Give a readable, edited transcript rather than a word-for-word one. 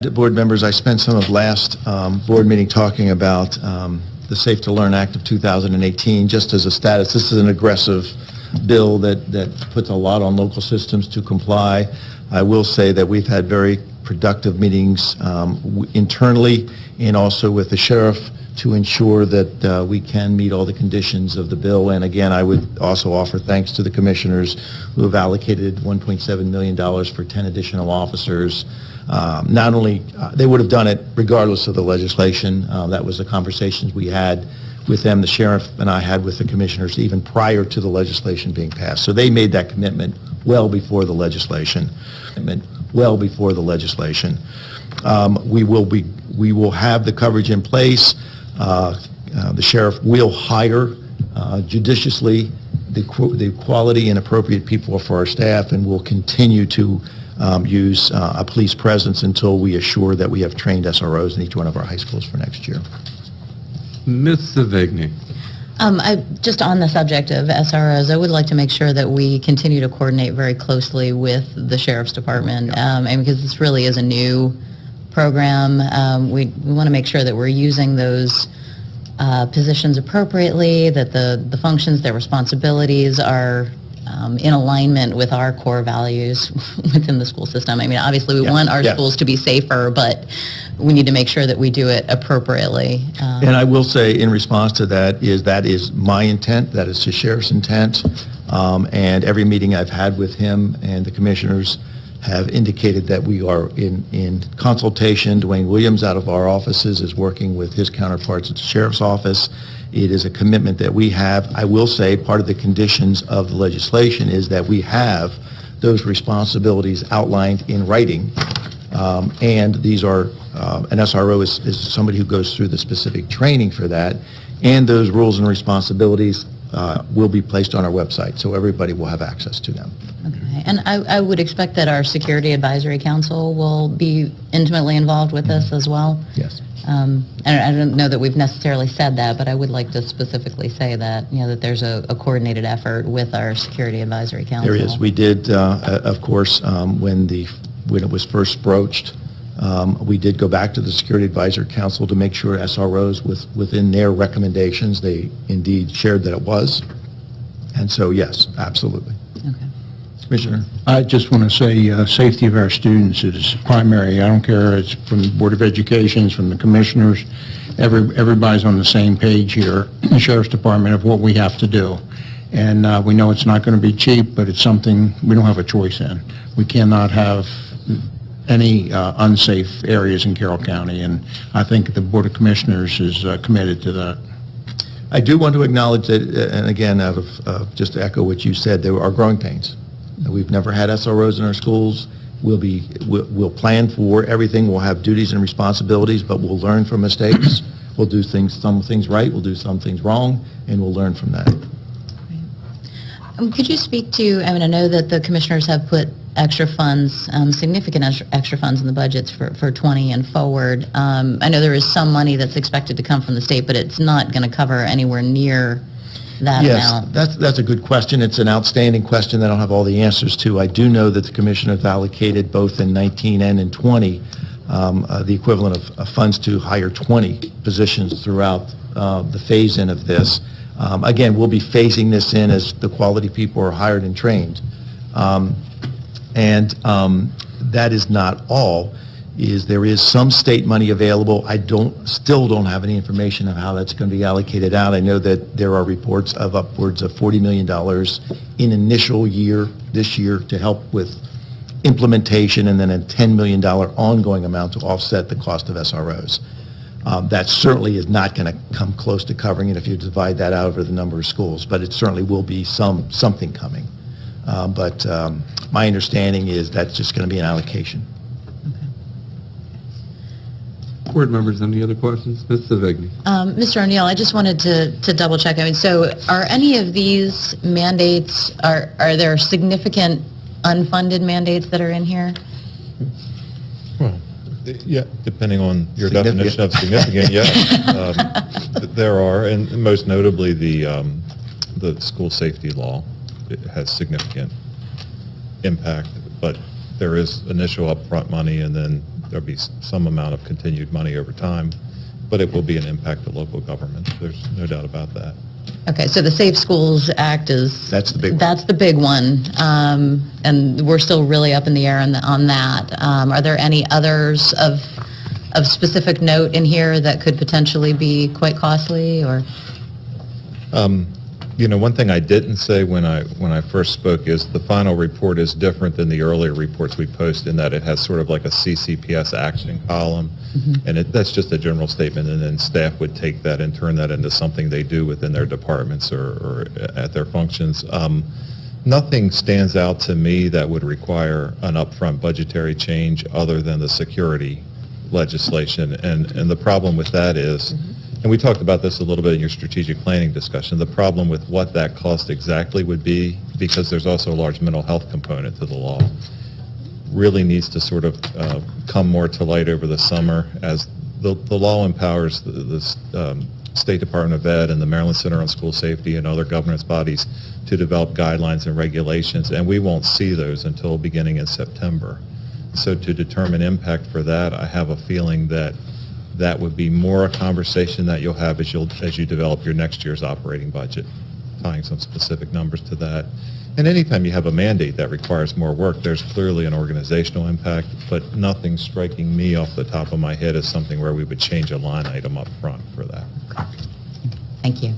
Board members, I spent some of last board meeting talking about the Safe to Learn Act of 2018 just as a status. This is an aggressive bill that puts a lot on local systems to comply. I will say that we've had very productive meetings internally and also with the sheriff to ensure that we can meet all the conditions of the bill. And again, I would also offer thanks to the commissioners who have allocated $1.7 million for 10 additional officers. Not only, they would have done it regardless of the legislation. That was the conversations we had with them, the sheriff and I had with the commissioners even prior to the legislation being passed. So they made that commitment well before the legislation. We will have the coverage in place. The sheriff will hire judiciously the quality and appropriate people for our staff, and will continue to use a police presence until we assure that we have trained SROs in each one of our high schools for next year. Ms. Savigny. Just on the subject of SROs, I would like to make sure that we continue to coordinate very closely with the Sheriff's Department, and because this really is a new program, we want to make sure that we're using those positions appropriately, that the functions, their responsibilities are in alignment with our core values within the school system. I mean, obviously we want our schools to be safer, but we need to make sure that we do it appropriately. And I will say in response to that is my intent, that is the sheriff's intent, and every meeting I've had with him and the commissioners have indicated that we are in consultation. Dwayne Williams out of our offices is working with his counterparts at the sheriff's office. It is a commitment that we have. I will say part of the conditions of the legislation is that we have those responsibilities outlined in writing, and these are, an SRO is somebody who goes through the specific training for that, and those rules and responsibilities will be placed on our website, so everybody will have access to them. Okay, and I would expect that our Security Advisory Council will be intimately involved with this as well. Yes. I don't know that we've necessarily said that, but I would like to specifically say that, that there's a coordinated effort with our Security Advisory Council. There is. We did, of course, when it was first broached, we did go back to the Security Advisory Council to make sure SROs within their recommendations, they indeed shared that it was. And so, yes, absolutely. Okay. Commissioner? I just want to say safety of our students is primary. I don't care if it's from the Board of Education, it's from the commissioners. Everybody's on the same page here, the Sheriff's Department, of what we have to do. And we know it's not going to be cheap, but it's something we don't have a choice in. We cannot have any unsafe areas in Carroll County, and I think the Board of Commissioners is committed to that. I do want to acknowledge that, and again, just to echo what you said, there are growing pains. We've never had SROs in our schools. We'll plan for everything. We'll have duties and responsibilities, but we'll learn from mistakes. We'll do some things right, we'll do some things wrong, and we'll learn from that. Could you speak to, I know that the commissioners have put extra funds, significant extra funds in the budgets for 20 and forward. I know there is some money that's expected to come from the state, but it's not going to cover anywhere near that amount. Yes, that's a good question. It's an outstanding question that I don't have all the answers to. I do know that the commission has allocated both in 19 and in 20 the equivalent of funds to hire 20 positions throughout the phase-in of this. Again, we'll be phasing this in as the quality people are hired and trained. That is not all. There is some state money available. I still don't have any information of how that's going to be allocated out. I know that there are reports of upwards of $40 million in initial year, this year, to help with implementation, and then a $10 million ongoing amount to offset the cost of SROs. That certainly is not going to come close to covering it if you divide that out over the number of schools, but it certainly will be something coming. But my understanding is that's just going to be an allocation. Board members, any other questions? Ms. Savigny. Mr. O'Neill, I just wanted to double check. So are any of these mandates, are there significant unfunded mandates that are in here? Well, yeah, depending on your definition of significant, yes. There are, and most notably the school safety law. It has significant impact, but there is initial upfront money, and then there'll be some amount of continued money over time, but it will be an impact to local government. There's no doubt about that. Okay, so the Safe Schools Act is... That's the big one. That's the big one, and we're still really up in the air on that. Are there any others of specific note in here that could potentially be quite costly, or? One thing I didn't say when I first spoke is the final report is different than the earlier reports we post in that it has sort of like a CCPS action column, and that's just a general statement, and then staff would take that and turn that into something they do within their departments or at their functions. Nothing stands out to me that would require an upfront budgetary change other than the security legislation, and the problem with that is, and we talked about this a little bit in your strategic planning discussion, the problem with what that cost exactly would be, because there's also a large mental health component to the law, really needs to sort of come more to light over the summer as the law empowers the State Department of Ed and the Maryland Center on School Safety and other governance bodies to develop guidelines and regulations, and we won't see those until beginning in September. So to determine impact for that, I have a feeling that would be more a conversation that you'll have as you develop your next year's operating budget, tying some specific numbers to that. And anytime you have a mandate that requires more work, there's clearly an organizational impact, but nothing striking me off the top of my head as something where we would change a line item up front for that. Thank you.